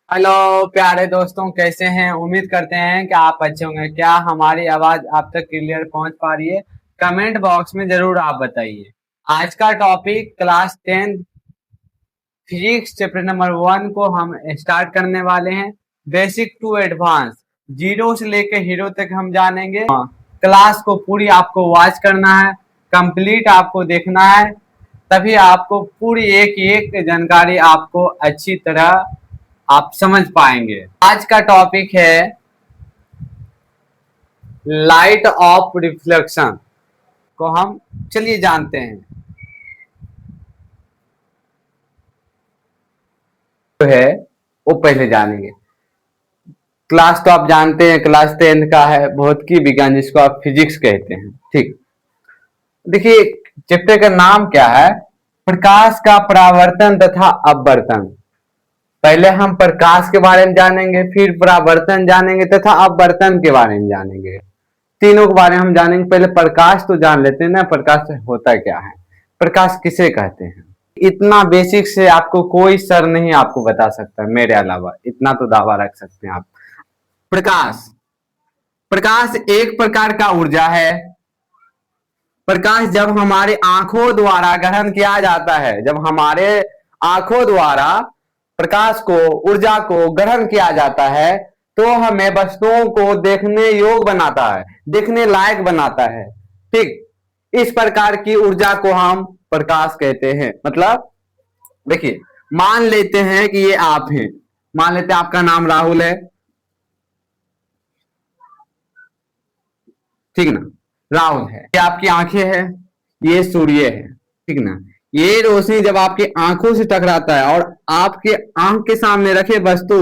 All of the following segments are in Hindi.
हेलो प्यारे दोस्तों, कैसे हैं? उम्मीद करते हैं कि आप अच्छे होंगे। क्या हमारी आवाज आप तक क्लियर पहुंच पा रही है? कमेंट बॉक्स में जरूर आप बताइए। आज का topic class 10 physics chapter number 1 को हम स्टार्ट करने वाले हैं। बेसिक टू एडवांस, जीरो से लेकर हीरो तक हम जानेंगे। क्लास को पूरी आपको वॉच करना है, कंप्लीट आपको देखना है, तभी आपको पूरी एक एक जानकारी आपको अच्छी तरह आप समझ पाएंगे। आज का टॉपिक है लाइट ऑफ रिफ्लेक्शन को हम चलिए जानते हैं। तो है वो पहले जानेंगे। क्लास तो आप जानते हैं, क्लास 10 का है भौतिकी विज्ञान, जिसको आप फिजिक्स कहते हैं। ठीक, देखिए चैप्टर का नाम क्या है? प्रकाश का परावर्तन तथा अपवर्तन। पहले हम प्रकाश के बारे में जानेंगे, फिर परावर्तन जानेंगे तथा अपवर्तन के बारे में जानेंगे। तीनों के बारे में हम जानेंगे। पहले प्रकाश तो जान लेते हैं ना, प्रकाश होता क्या है, प्रकाश किसे कहते हैं। इतना बेसिक से आपको कोई सर नहीं आपको बता सकता मेरे अलावा, इतना तो दावा रख सकते हैं आप। प्रकाश, प्रकाश एक प्रकार का ऊर्जा है। प्रकाश जब हमारे आंखों द्वारा ग्रहण किया जाता है, जब हमारे आंखों द्वारा प्रकाश को, ऊर्जा को ग्रहण किया जाता है, तो हमें वस्तुओं को देखने योग्य बनाता है, देखने लायक बनाता है। ठीक, इस प्रकार की ऊर्जा को हम प्रकाश कहते हैं। मतलब देखिए, मान लेते हैं कि ये आप हैं, मान लेते हैं आपका नाम राहुल है, ठीक ना? राहुल है, ये आपकी आंखें हैं, ये सूर्य है, ठीक ना? ये रोशनी जब आपकी आंखों से टकराता है और आपके आंख के सामने रखे वस्तु,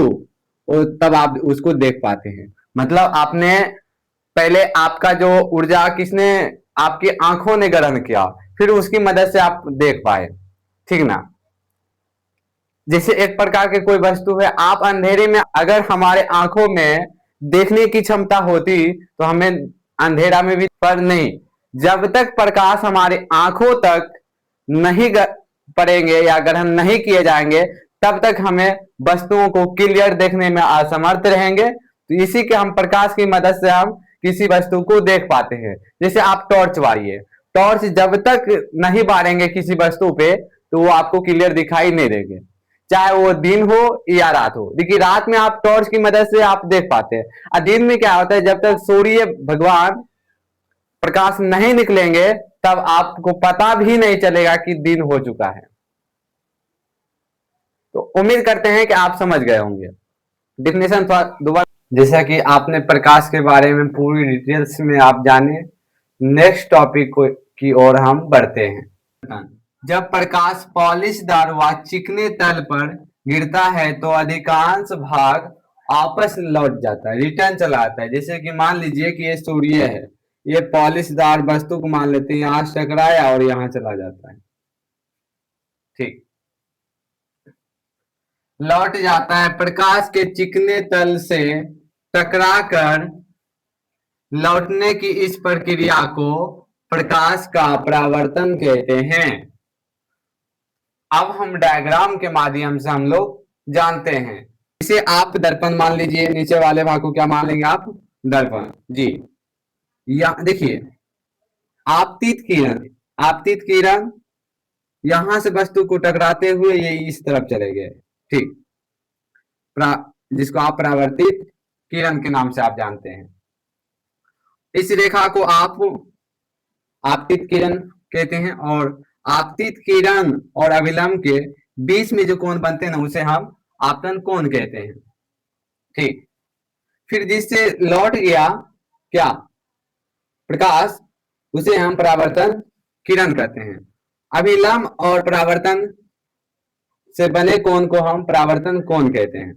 तब आप उसको देख पाते हैं। मतलब आपने पहले आपका जो ऊर्जा किसने, आपकी आंखों ने ग्रहण किया, फिर उसकी मदद से आप देख पाए, ठीक ना? जैसे एक प्रकार के कोई वस्तु है, आप अंधेरे में, अगर हमारे आंखों में देखने की क्षमता होती तो हमें अंधेरा में भी, पर नहीं, जब तक प्रकाश हमारे आंखों तक नहीं पड़ेंगे या ग्रहण नहीं किए जाएंगे, तब तक हमें वस्तुओं को क्लियर देखने में असमर्थ रहेंगे। तो इसी के हम प्रकाश की मदद से हम किसी वस्तु को देख पाते हैं। जैसे आप टॉर्च बारिए, टॉर्च जब तक नहीं बारेंगे किसी वस्तु पे तो वो आपको क्लियर दिखाई नहीं देंगे, चाहे वो दिन हो या रात हो। देखिए रात में आप टॉर्च की मदद से आप देख पाते हैं, और दिन में क्या होता है, जब तक सूर्य भगवान प्रकाश नहीं निकलेंगे तब आपको पता भी नहीं चलेगा कि दिन हो चुका है। तो उम्मीद करते हैं कि आप समझ गए होंगे। डिफिनेशन दोबारा, जैसा कि आपने प्रकाश के बारे में पूरी डिटेल्स में आप जाने, नेक्स्ट टॉपिक को की ओर हम बढ़ते हैं। जब प्रकाश पॉलिशदार व चिकने तल पर गिरता है तो अधिकांश भाग वापस लौट जाता है, रिटर्न चला आता है। जैसे कि मान लीजिए कि ये सूर्य है, ये पॉलिशदार वस्तु को मान लेते हैं, यहां से टकराया और यहां चला जाता है। ठीक, लौट जाता है, प्रकाश के चिकने तल से टकराकर लौटने की इस प्रक्रिया को प्रकाश का परावर्तन कहते हैं। अब हम डायग्राम के माध्यम से हम लोग जानते हैं। इसे आप दर्पण मान लीजिए, नीचे वाले भाग को क्या मान लेंगे आप? दर्पण जी। या देखिए, आपतित किरण, आपतित किरण यहां से वस्तु को टकराते हुए ये इस तरफ चले गए। ठीक, जिसको आप परावर्तित किरण के नाम से आप जानते हैं। इस रेखा को आप आपतित किरण कहते हैं, और आपतित किरण और अभिलंब के बीच में जो कोण बनते हैं ना, उसे हम आपतन कोण कहते हैं। ठीक, फिर जिससे लौट गया क्या, प्रकाश, उसे हम परावर्तन किरण कहते हैं। अभिलंब और परावर्तन से बने कोण को हम परावर्तन कोण कहते हैं।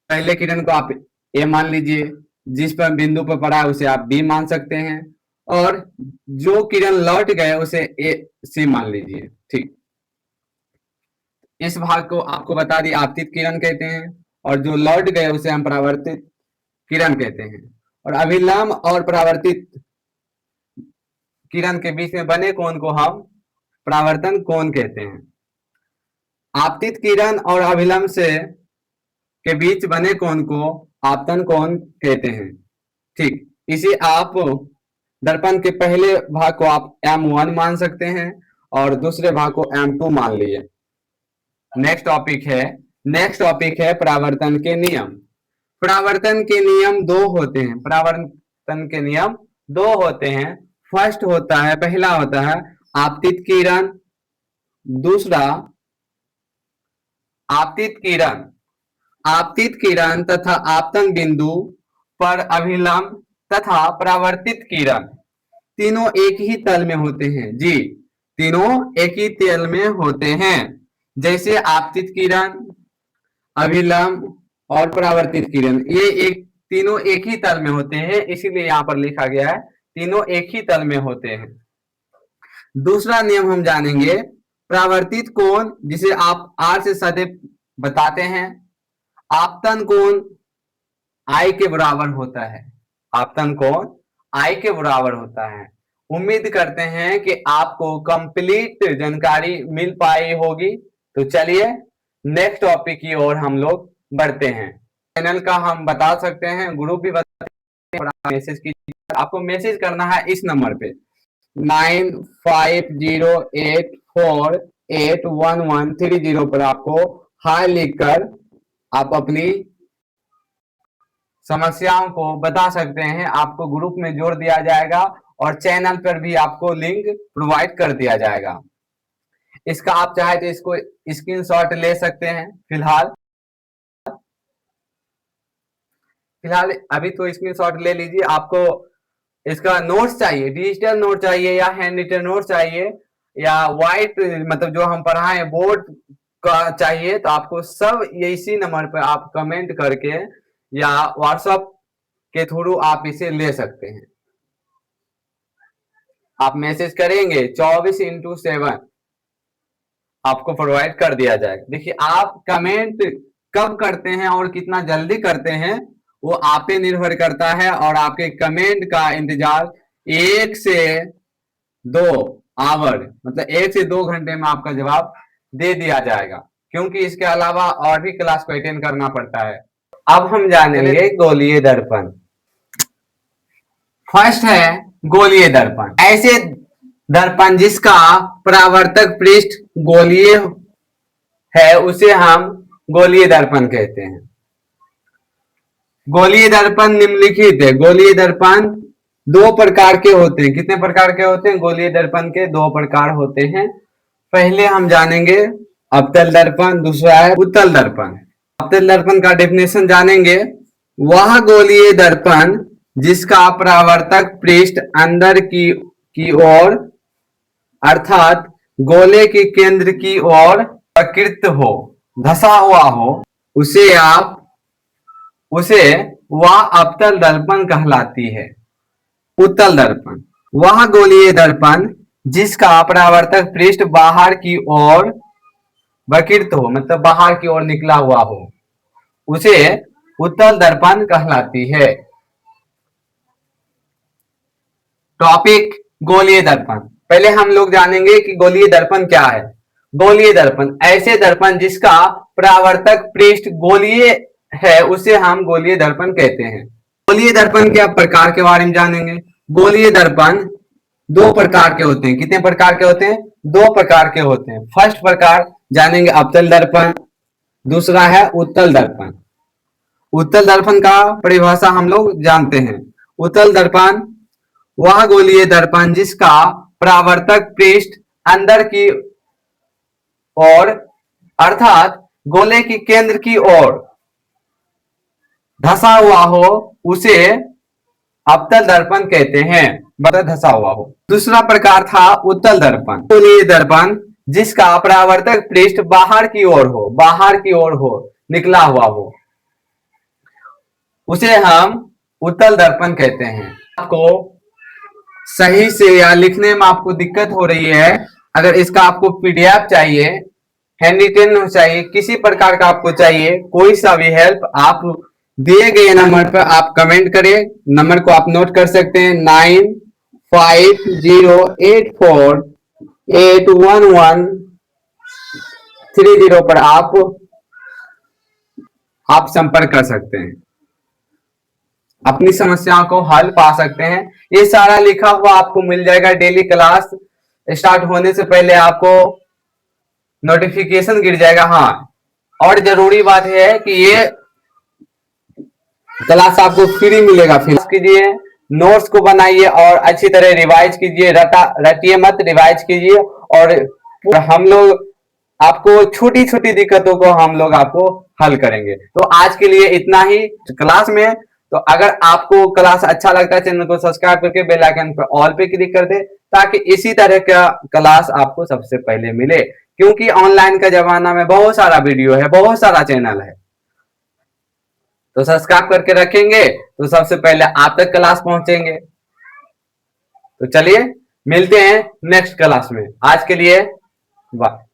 पहले किरण को आप ए मान लीजिए, जिस पर बिंदु पर पड़ा है उसे आप बी मान सकते हैं, और जो किरण लौट गए उसे ए सी मान लीजिए। ठीक, इस भाग को आपको बता दी आपतित किरण कहते हैं, और जो लौट गए उसे हम परावर्तित किरण कहते हैं। और अभिलंब और परावर्तित किरण के बीच में बने कोण को हम परावर्तन कोण कहते हैं। आपतित किरण और अभिलंब से के बीच बने कोण को आपतन कोण कहते हैं। ठीक, इसे आप दर्पण के पहले भाग को आप M1 मान सकते हैं और दूसरे भाग को M2 मान लीजिए। नेक्स्ट टॉपिक है परावर्तन के नियम। परावर्तन के नियम दो होते हैं। परावर्तन के नियम दो होते हैं। पहला होता है आपतित किरण, दूसरा आपतित किरण तथा आपतन बिंदु पर अभिलंब तथा परावर्तित किरण तीनों एक ही तल में होते हैं। जी, तीनों एक ही तल में होते हैं। जैसे आपतित किरण, अभिलंब और परावर्तित किरण, ये तीनों एक ही तल में होते हैं, इसीलिए यहाँ पर लिखा गया है तीनों एक ही तल में होते हैं। दूसरा नियम हम जानेंगे परावर्तित कोण, जिसे आप R से सदैव बताते हैं। आपतन कोण I के बराबर होता है। आपतन कोण I के बराबर होता है। उम्मीद करते हैं कि आपको कंप्लीट जानकारी मिल पाई होगी। तो चलिए नेक्स्ट टॉपिक की ओर हम लोग बढ़ते हैं। चैनल का हम बता सकते हैं, ग्रुप भी बता सकते हैं, मैसेज कीजिए। आपको मैसेज करना है इस नंबर पे 9508481130 पर आपको हाय लिखकर आप अपनी समस्याओं को बता सकते हैं। आपको ग्रुप में जोड़ दिया जाएगा और चैनल पर भी आपको लिंक प्रोवाइड कर दिया जाएगा। इसका आप चाहे तो इसको स्क्रीनशॉट ले सकते हैं। फिलहाल अभी तो स्क्रीनशॉट ले लीजिए। आपको इसका नोट्स चाहिए, डिजिटल नोट चाहिए या हैंड रिटन नोट चाहिए या व्हाइट मतलब जो हम पढ़ाएं बोर्ड का चाहिए, तो आपको सब इसी नंबर पर आप कमेंट करके या व्हाट्सएप के थ्रू आप इसे ले सकते हैं। आप मैसेज करेंगे 24x7 आपको प्रोवाइड कर दिया जाएगा। देखिए, आप कमेंट कब करते हैं और कितना जल्दी करते हैं वो आप पे निर्भर करता है, और आपके कमेंट का इंतजार 1 से 2 आवर मतलब 1 से 2 घंटे में आपका जवाब दे दिया जाएगा, क्योंकि इसके अलावा और भी क्लास को अटेंड करना पड़ता है। अब हम जानेंगे गोलीय दर्पण। फर्स्ट है गोलीय दर्पण। ऐसे दर्पण जिसका परावर्तक पृष्ठ गोलीय है उसे हम गोलीय दर्पण कहते हैं। गोलीय दर्पण निम्नलिखित है। गोलीय दर्पण दो प्रकार के होते हैं। कितने प्रकार के होते हैं? गोलीय दर्पण के दो प्रकार होते हैं। पहले हम जानेंगे अवतल दर्पण, दूसरा है उत्तल दर्पण। अवतल दर्पण का डेफिनेशन जानेंगे। वह गोलीय दर्पण जिसका परावर्तक पृष्ठ अंदर की ओर अर्थात गोले के केंद्र की ओर प्रकृत हो, धसा हुआ हो, उसे वह अवतल दर्पण कहलाती है। उत्तल दर्पण वह गोलीय दर्पण जिसका परावर्तक पृष्ठ बाहर की ओर विकृत हो, मतलब बाहर की ओर निकला हुआ हो, उसे उत्तल दर्पण कहलाती है। टॉपिक गोलीय दर्पण। पहले हम लोग जानेंगे कि गोलीय दर्पण क्या है। गोलीय दर्पण ऐसे दर्पण जिसका परावर्तक पृष्ठ गोलीय है उसे हम गोलीय दर्पण कहते हैं। गोलीय दर्पण के प्रकार के बारे में जानेंगे। गोलीय दर्पण दो प्रकार के होते हैं। कितने प्रकार के होते हैं? दो प्रकार के होते हैं। फर्स्ट प्रकार जानेंगे अवतल दर्पण, दूसरा है उत्तल दर्पण। उत्तल दर्पण का परिभाषा हम लोग जानते हैं। उत्तल दर्पण वह गोलीय दर्पण जिसका परावर्तक पृष्ठ अंदर की ओर अर्थात गोले की केंद्र की ओर धसा हुआ हो, उसे अवतल दर्पण कहते हैं। मतलब धसा हुआ हो। दूसरा प्रकार था उत्तल दर्पण। गोलीय दर्पण जिसका परावर्तक पृष्ठ बाहर की ओर हो, निकला हुआ हो, उसे हम उत्तल दर्पण कहते हैं। आपको सही से या लिखने में आपको दिक्कत हो रही है, अगर इसका आपको पीडीएफ चाहिए, हैंड रिटन चाहिए, किसी प्रकार का आपको चाहिए, कोई सा भी हेल्प, आप दिए गए नंबर पर आप कमेंट करें। नंबर को आप नोट कर सकते हैं 9508481130 पर आप आप संपर्क कर सकते हैं, अपनी समस्याओं को हल पा सकते हैं। ये सारा लिखा हुआ आपको मिल जाएगा। डेली क्लास स्टार्ट होने से पहले आपको नोटिफिकेशन गिर जाएगा। हाँ, और जरूरी बात है कि ये क्लास आपको फ्री मिलेगा। फिर कीजिए, नोट्स को बनाइए और अच्छी तरह रिवाइज कीजिए। रटिए मत, रिवाइज कीजिए। और हम लोग आपको छोटी छोटी दिक्कतों को हम लोग आपको हल करेंगे। तो आज के लिए इतना ही क्लास में। तो अगर आपको क्लास अच्छा लगता है, चैनल को सब्सक्राइब करके बेल आइकन पर ऑल पे क्लिक कर दे, ताकि इसी तरह का क्लास आपको सबसे पहले मिले। क्योंकि ऑनलाइन का जमाना में बहुत सारा वीडियो है, बहुत सारा चैनल है, तो सब्सक्राइब करके रखेंगे तो सबसे पहले आप तक क्लास पहुंचेंगे। तो चलिए मिलते हैं नेक्स्ट क्लास में। आज के लिए बाय।